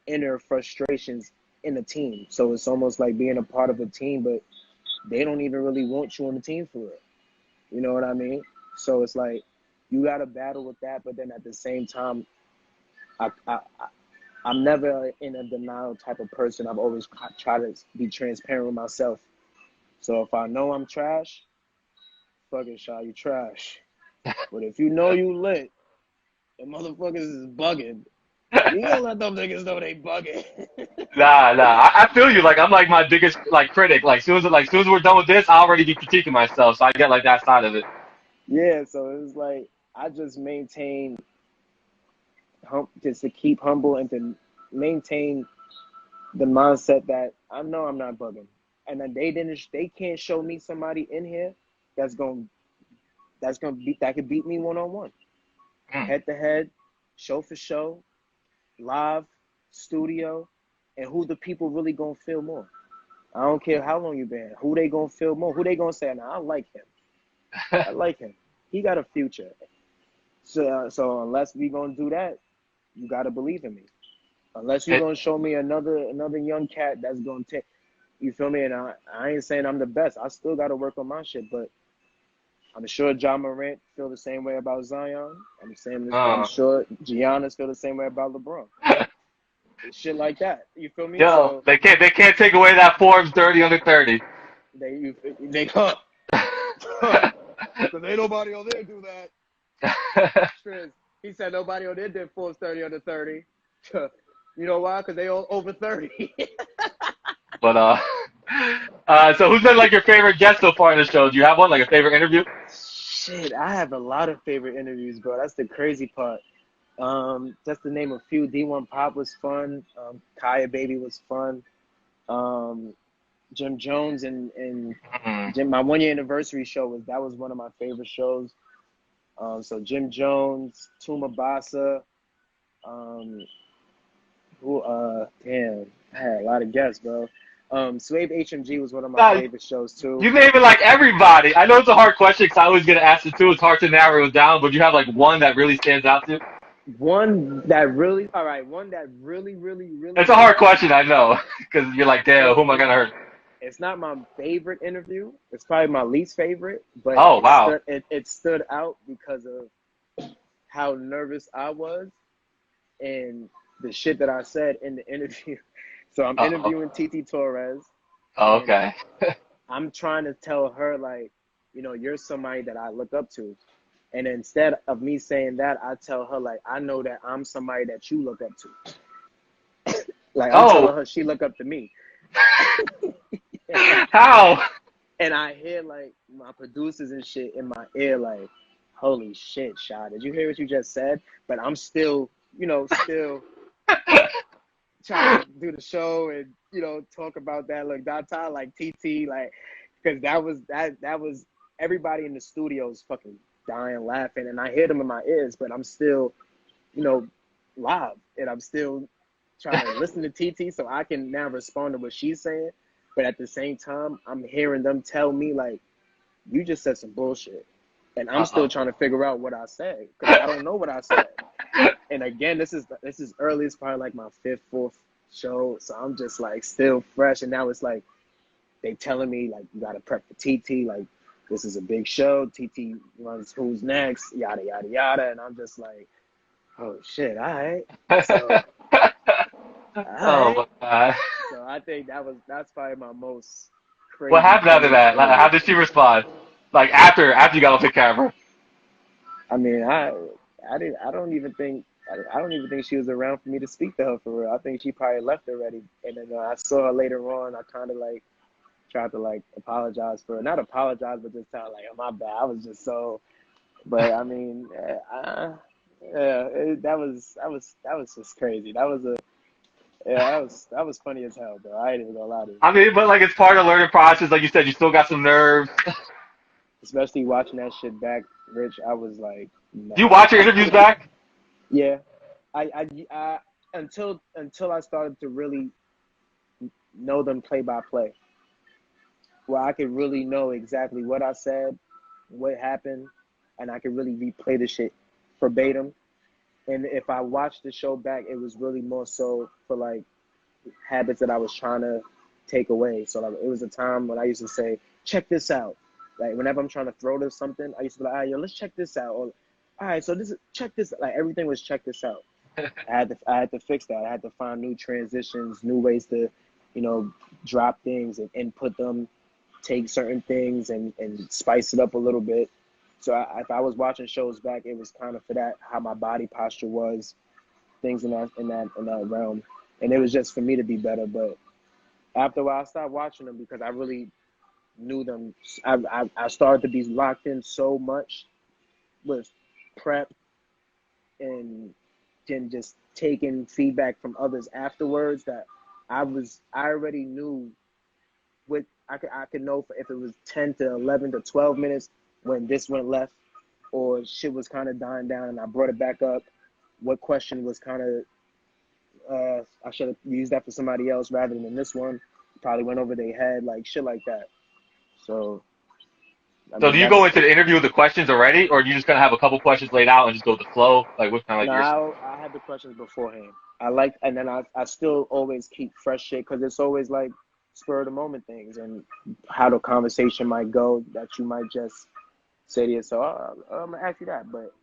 Speaker 2: inner frustrations in a team. So it's almost like being a part of a team, but they don't even really want you on the team for it. You know what I mean? So it's like, you got to battle with that. But then at the same time, I'm never in a denial type of person. I've always tried to be transparent with myself. So if I know I'm trash, fuck it, Sha, you trash. But if you know you lit and motherfuckers is bugging, you gonna let them niggas know they bugging.
Speaker 1: Nah. I feel you. Like, I'm like my biggest like critic. Soon as we're done with this, I'll already be critiquing myself. So I get like that side of it.
Speaker 2: Yeah, so it's like I just maintain just to keep humble and to maintain the mindset that I know I'm not bugging, and that they can't show me somebody in here that's gonna that could beat me 1-on-1,
Speaker 1: Mm.
Speaker 2: head to head, show for show, live, studio, and who the people really gonna feel more. I don't care how long you been. Who they gonna feel more? Who they gonna say, "Nah, I like him. I like him. He got a future." So unless we gonna do that, you gotta believe in me. Unless you're
Speaker 1: It,
Speaker 2: gonna show me another young cat that's gonna take, you feel me? And I ain't saying I'm the best. I still gotta work on my shit, but I'm sure John Morant feel the same way about Zion. I'm
Speaker 1: Uh,
Speaker 2: sure Giannis feel the same way about LeBron. Shit like that. You feel me?
Speaker 1: yo,
Speaker 2: So
Speaker 1: they can't take away that Forbes 30 under 30.
Speaker 2: they come. Because ain't nobody on there do that. Triz, he said nobody on there did Forbes 30 under 30. You know why? Because they all over 30.
Speaker 1: But so who's been like your favorite guest so far in the show? Do you have one, like a favorite interview?
Speaker 2: Shit, I have a lot of favorite interviews, bro. That's the crazy part. Just to name a few, D1 Pop was fun. Kaya Baby was fun. Jim Jones and Jim, my 1 year anniversary show was one of my favorite shows. So Jim Jones, Tuma Basa, damn, I had a lot of guests, bro. Swave HMG was one of my favorite shows too.
Speaker 1: You naming like everybody. I know it's a hard question because I always get asked it too. It's hard to narrow it down, but you have like one that really stands out to you?
Speaker 2: One that really, really.
Speaker 1: It's a hard question, I know, because you're like, damn, who am I gonna hurt?
Speaker 2: It's not my favorite interview. It's probably my least favorite, but
Speaker 1: Oh, wow.
Speaker 2: it stood out because of how nervous I was and the shit that I said in the interview. So I'm interviewing TT Torrez.
Speaker 1: Oh, okay.
Speaker 2: I'm trying to tell her, like, you know, you're somebody that I look up to. And instead of me saying that, I tell her, like, I know that I'm somebody that you look up to. Like, I'm telling her she look up to me.
Speaker 1: How?
Speaker 2: And I hear, like, my producers and shit in my ear, like, holy shit, Sha, did you hear what you just said? But I'm still, you know, trying to do the show and, you know, talk about that. Look, that time, like, TT, like, because that was everybody in the studio is fucking dying laughing, and I hear them in my ears, but I'm still, you know, live, and I'm still trying to listen to TT so I can now respond to what she's saying. But at the same time, I'm hearing them tell me, like, you just said some bullshit. And I'm still trying to figure out what I said because I don't know what I said. And again, this is early. It's probably like my fourth show. So I'm just like still fresh. And now it's like they telling me, like, you got to prep for TT. Like, this is a big show. TT runs Who's Next, yada, yada, yada. And I'm just like, oh, shit, all right. So,
Speaker 1: Oh, my God.
Speaker 2: So I think that's probably my most crazy.
Speaker 1: What happened after that? Like, how did she respond? Like, after you got off the camera?
Speaker 2: I mean, I don't even think she was around for me to speak to her for real. I think she probably left already. And then I saw her later on. I kind of like tried to like apologize for her. Not apologize, but just tell her, like, oh, my bad. I was just so. But I mean, that was just crazy. That was funny as hell, bro. I ain't even gonna lie to you.
Speaker 1: I mean, but like it's part of the learning process. Like you said, you still got some nerves.
Speaker 2: Especially watching that shit back, Rich. I was like, nah.
Speaker 1: Do you watch your interviews back?
Speaker 2: Yeah, I until I started to really know them play by play, where I could really know exactly what I said, what happened, and I could really replay the shit verbatim. And if I watched the show back, it was really more so for like habits that I was trying to take away. So like, it was a time when I used to say, check this out. Like whenever I'm trying to throw to something, I used to be like, all right, yo, let's check this out. Or, all right, so check this. Like everything was check this out. I had to fix that. I had to find new transitions, new ways to, you know, drop things and input them, take certain things and spice it up a little bit. So if I was watching shows back, it was kind of for that, how my body posture was, things in that realm, and it was just for me to be better. But after a while, I stopped watching them because I really knew them. I started to be locked in so much with prep and then just taking feedback from others afterwards that I already knew what I could know if it was 10 to 11 to 12 minutes when this went left or shit was kind of dying down and I brought it back up. What question was kind of, I should have used that for somebody else rather than this one. Probably went over their head, like shit like that. So,
Speaker 1: So do you go into the interview with the questions already, or are you just gonna have a couple questions laid out and just go with the flow? Like what's kind of like
Speaker 2: your? I had the questions beforehand. And then I still always keep fresh shit because it's always like spur of the moment things and how the conversation might go that you might just say to yourself, I'm gonna ask you that. But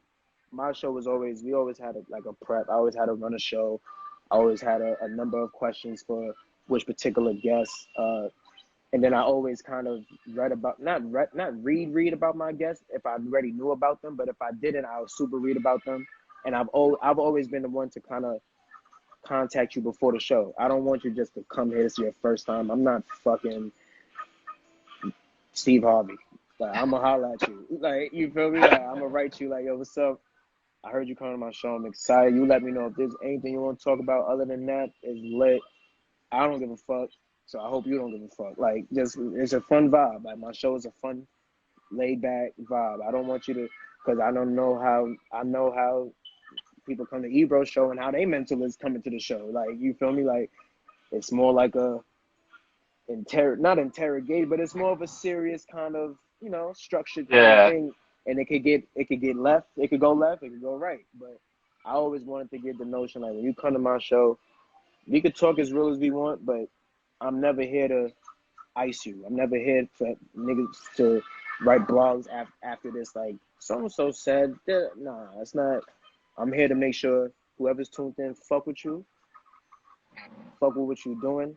Speaker 2: my show was always, we always had a prep. I always had to run a show. I always had a number of questions for which particular guests. And then I always kind of read about, not read about my guests if I already knew about them, but if I didn't, I would super read about them. And I've always been the one to kind of contact you before the show. I don't want you just to come here, this is your first time. I'm not fucking Steve Harvey. Like, I'm gonna holler at you. Like, you feel me? Like, I'm gonna write you like, yo, what's up? I heard you come to my show. I'm excited. You let me know if there's anything you want to talk about other than that. It's lit. I don't give a fuck. So I hope you don't give a fuck. Like, just, it's a fun vibe. Like, my show is a fun, laid back vibe. I don't want you to, because I know how people come to Ebro's show and how they mental is coming to the show. Like, you feel me? Like, it's more like a not interrogate, but it's more of a serious kind of, structured kind of thing. And it could get left, it could go left, it could go right. But I always wanted to get the notion, like, when you come to my show, we could talk as real as we want, but I'm never here to ice you. I'm never here for niggas to write blogs after this, like, so-and-so said that. Nah, it's not. I'm here to make sure whoever's tuned in fuck with you, fuck with what you're doing.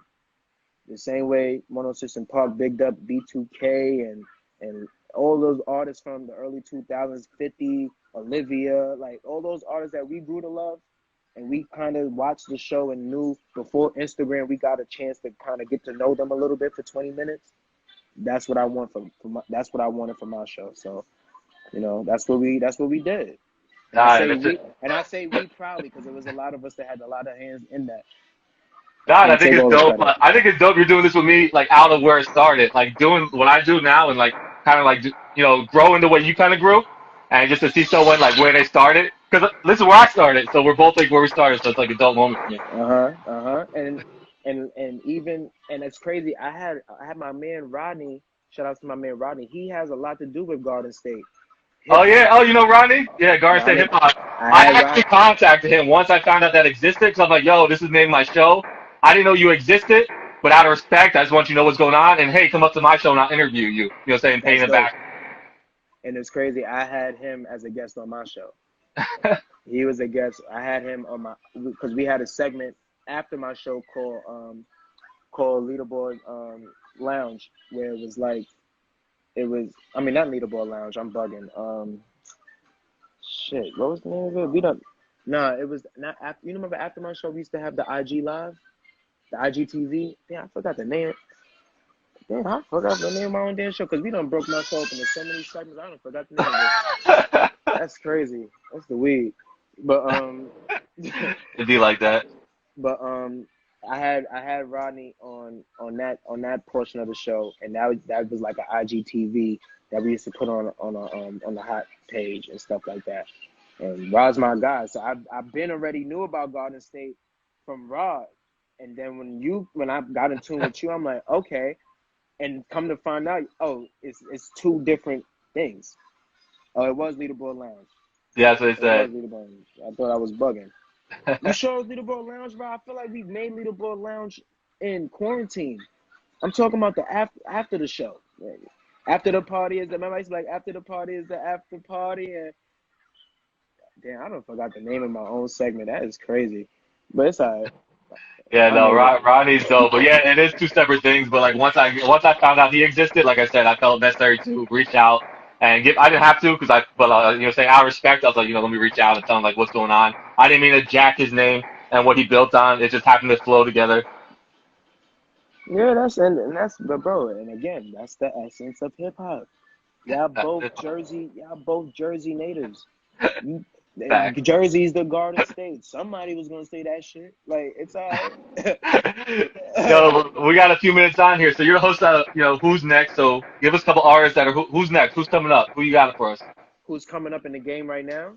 Speaker 2: The same way 106 and Park bigged up B2K and all those artists from the early 2000s, 50, Olivia, like all those artists that we grew to love, and we kind of watched the show and knew before Instagram we got a chance to kind of get to know them a little bit for 20 minutes. That's what I want that's what I wanted for my show. So, that's what we did. And I say we proudly because there was a lot of us that had a lot of hands in that.
Speaker 1: God, I think it's dope. I think it's dope you're doing this with me, like, out of where it started. Like, doing what I do now and, like, kind of, like, growing the way you kind of grew. And just to see someone, like, where they started. Because this is where I started. So we're both, like, where we started. So it's, like, a dope moment for me.
Speaker 2: And it's crazy. I had my man Rodney, shout out to my man Rodney. He has a lot to do with Garden State.
Speaker 1: Oh, yeah. Oh, you know Rodney? Yeah, Garden State Hip Hop. I actually contacted him once I found out that existed. Because I'm like, yo, this is the name of my show. I didn't know you existed, but out of respect, I just want you to know what's going on. And hey, come up to my show and I'll interview you. You know, saying paying it back.
Speaker 2: And it's crazy. I had him as a guest on my show. He was a guest. I had him on because we had a segment after my show called Leaderboard Lounge, where it was not Leaderboard Lounge. I'm bugging. Shit, what was the name of it? It was not after. You remember after my show we used to have the IG Live? The IGTV. Damn, I forgot the name. Damn, I forgot the name of my own damn show because we done broke my show open in so many segments. I done forgot the name of it. That's crazy. That's the weed. But
Speaker 1: It'd be like that.
Speaker 2: But I had Rodney on that portion of the show, and that was like an IGTV that we used to put on the hot page and stuff like that. And Rod's my guy, so I've been already knew about Garden State from Rod. And then when I got in tune with you, I'm like, okay. And come to find out, it's two different things. Oh, it was Leaderboard Lounge.
Speaker 1: Yeah, that's what they said.
Speaker 2: I thought I was bugging. You sure it was Leaderboard Lounge, bro? I feel like we made Leaderboard Lounge in quarantine. I'm talking about the after the show. After the party is remember I used to be like after the party is the after party, and damn, I don't forgot the name of my own segment. That is crazy. But it's all right.
Speaker 1: Yeah, no, Rodney's dope, but yeah, it is two separate things. But like once I found out he existed, like I said, I felt necessary to reach out and give. I didn't have to saying out of respect, I was like, let me reach out and tell him like what's going on. I didn't mean to jack his name and what he built on. It just happened to flow together.
Speaker 2: Yeah, but bro, and again, that's the essence of hip hop. Y'all both Jersey natives. Jersey's the Garden State. Somebody was gonna say that shit. Like, it's all right.
Speaker 1: So we got a few minutes on here. So you're the host of Who's Next. So give us a couple artists that are who's next. Who's coming up? Who you got for us?
Speaker 2: Who's coming up in the game right now?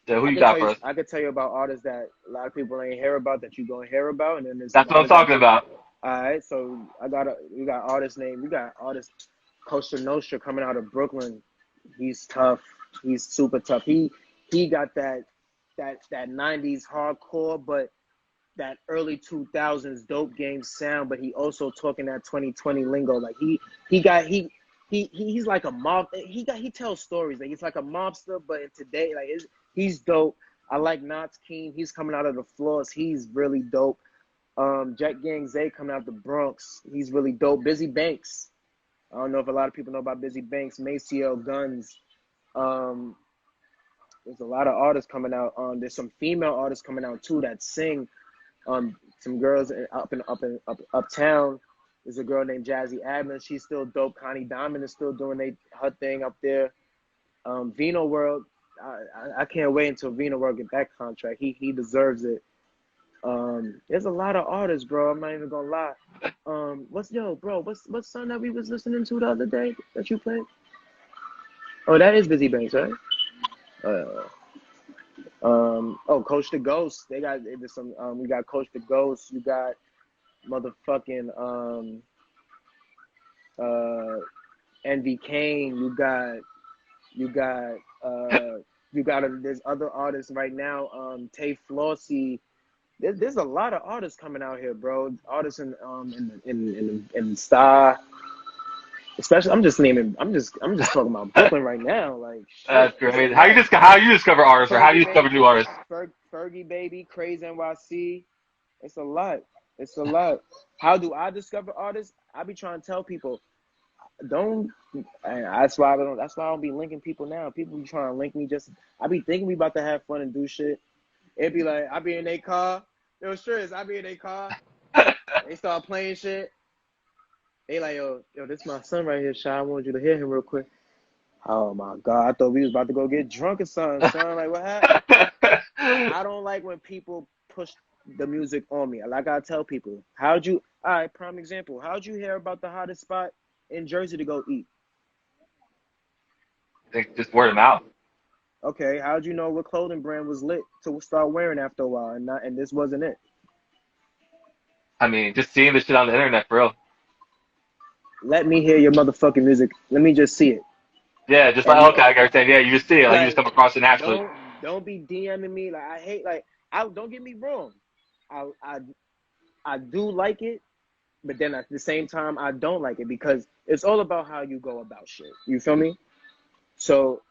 Speaker 1: Yeah, who you got for us?
Speaker 2: I could tell you about artists that a lot of people ain't hear about that you gonna hear about, and then there's
Speaker 1: that's what I'm talking about.
Speaker 2: All right, so we got artist Costa Nostra coming out of Brooklyn. He's tough. He's super tough. He got that 90s hardcore, but that early 2000s dope game sound, but he also talking that 2020 lingo. Like he he's like a mob. He tells stories. Like he's like a mobster, but in today, like he's dope. I like Knots King. He's coming out of the floors. He's really dope. Jet Gang Zay coming out the Bronx. He's really dope. Busy Banks. I don't know if a lot of people know about Busy Banks. Maceo Guns. There's a lot of artists coming out. There's some female artists coming out too that sing. Some girls uptown. There's a girl named Jazzy Adams. She's still dope. Connie Diamond is still doing her thing up there. Vino World. I can't wait until Vino World get that contract. He deserves it. There's a lot of artists, bro. I'm not even gonna lie. What's song that we was listening to the other day that you played? Oh, that is Busy Banks, right? Coach the Ghost. There's some. We got Coach the Ghost. You got motherfucking Envy Kane. You got there's other artists right now. Tay Flossie. There's a lot of artists coming out here, bro. Artists in Star. Especially, I'm just talking about Brooklyn right now. Like,
Speaker 1: that's great. How you discover artists, or how do you discover new artists?
Speaker 2: Fergie Baby, Crazy NYC. It's a lot. How do I discover artists? I be trying to tell people, that's why I don't be linking people now. People be trying to link me I be thinking we about to have fun and do shit. It'd be like, I be in their car. Yo, I be in their car. They start playing shit. They like, yo, this my son right here, Sha. I want you to hear him real quick. Oh my God, I thought we was about to go get drunk or something, son. Like, what happened? I don't like when people push the music on me. Like I tell people, all right, prime example, how'd you hear about the hottest spot in Jersey to go eat?
Speaker 1: I think just word of mouth.
Speaker 2: Okay, how'd you know what clothing brand was lit to start wearing after a while, and this wasn't it?
Speaker 1: I mean, just seeing this shit on the internet, bro.
Speaker 2: Let me hear your motherfucking music. Let me just see it.
Speaker 1: Yeah, just like, okay, I understand. Yeah, you just see it. Like, you just come across it naturally.
Speaker 2: Don't be DMing me. Like, I hate, don't get me wrong. I do like it, but then at the same time, I don't like it because it's all about how you go about shit. You feel me? So,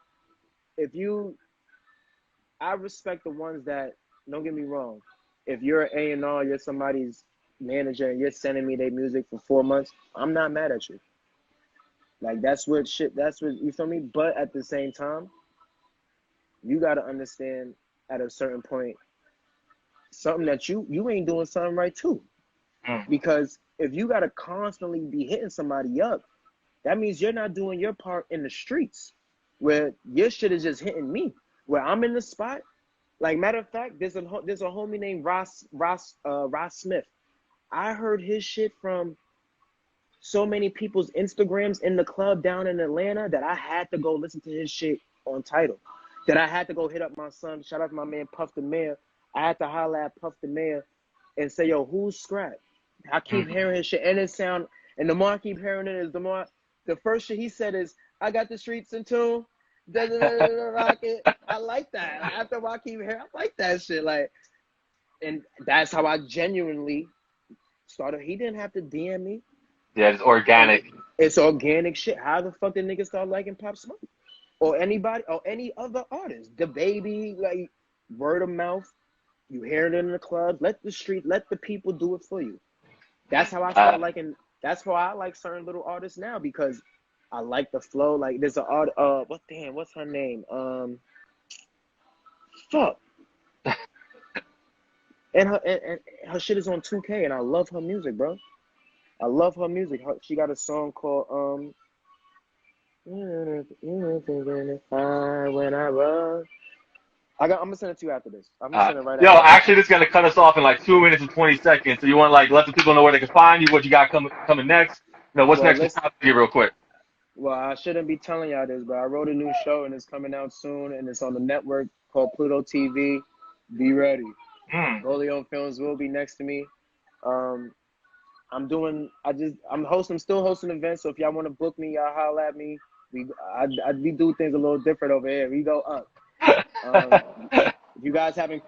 Speaker 2: I respect the ones that, don't get me wrong. If you're an A&R, you're somebody's manager and you're sending me their music for 4 months, I'm not mad at you. Like, that's what, you feel me? But at the same time, you got to understand at a certain point, something that you ain't doing something right too. Because if you got to constantly be hitting somebody up, that means you're not doing your part in the streets where your shit is just hitting me. Where I'm in the spot, like, matter of fact, there's a homie named Ross Smith. I heard his shit from so many people's Instagrams in the club down in Atlanta that I had to go listen to his shit on Tidal. That I had to go hit up my son. Shout out to my man Puff the Mayor. I had to holler at Puff the Mayor and say, yo, who's Scrap? I keep hearing his shit and it sound, and the more I keep hearing it is the first shit he said is, I got the streets in tune. Rocket. I like that. After I keep hearing, I like that shit. Like, and that's how I genuinely started. He didn't have to DM me.
Speaker 1: Yeah, it's organic.
Speaker 2: It's organic shit. How the fuck did niggas start liking Pop Smoke? Or anybody, or any other artist? The Baby, like, word of mouth. You hear it in the club. Let the people do it for you. That's how I start liking. That's why I like certain little artists now, because I like the flow. Like, there's an art. What's her name? Fuck. And her shit is on 2K, and I love her music, bro. I love her music. She got a song called When I run. I'm gonna send it to you after this. I'm gonna send it right after.
Speaker 1: Yo, actually, this is gonna cut us off in like 2 minutes and 20 seconds. So you want to like let the people know where they can find you, what you got coming next? What's next? Let's talk to you real quick.
Speaker 2: Well, I shouldn't be telling y'all this, but I wrote a new show and it's coming out soon, and it's on the network called Pluto TV. Be ready. Goleon Films will be next to me. I'm still hosting events, so if y'all want to book me, y'all holler at me. We do things a little different over here. We go up. If you guys haven't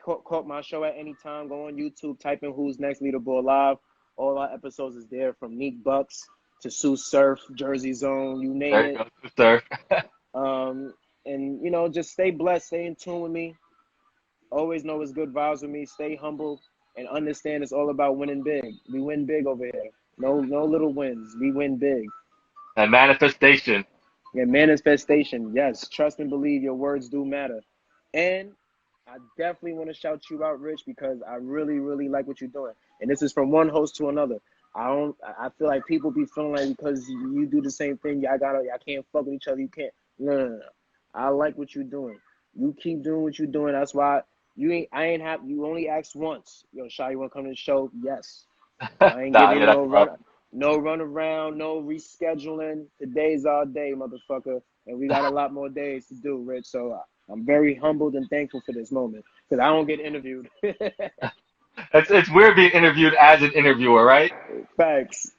Speaker 2: caught my show at any time, go on YouTube, type in Who's Next Leaderboard Live. All our episodes is there, from Neek Bucks to Sioux Surf, Jersey Zone, you name
Speaker 1: There you
Speaker 2: it.
Speaker 1: go, sir.
Speaker 2: And, you know, just stay blessed, stay in tune with me. Always know it's good vibes with me. Stay humble and understand it's all about winning big. We win big over here. No little wins. We win big.
Speaker 1: And manifestation.
Speaker 2: Yeah, manifestation. Yes, trust and believe your words do matter. And I definitely want to shout you out, Rich, because I really, really like what you're doing. And this is from one host to another. I feel like people be feeling like because you do the same thing, I can't fuck with each other. You can't. No. I like what you're doing. You keep doing what you're doing. That's why you only asked once. Yo, Sha, you want to come to the show? Yes. I ain't giving you no run around, no rescheduling. Today's our day, motherfucker. And we got a lot more days to do, Rich. So I'm very humbled and thankful for this moment because I don't get interviewed.
Speaker 1: It's weird being interviewed as an interviewer, right?
Speaker 2: Facts.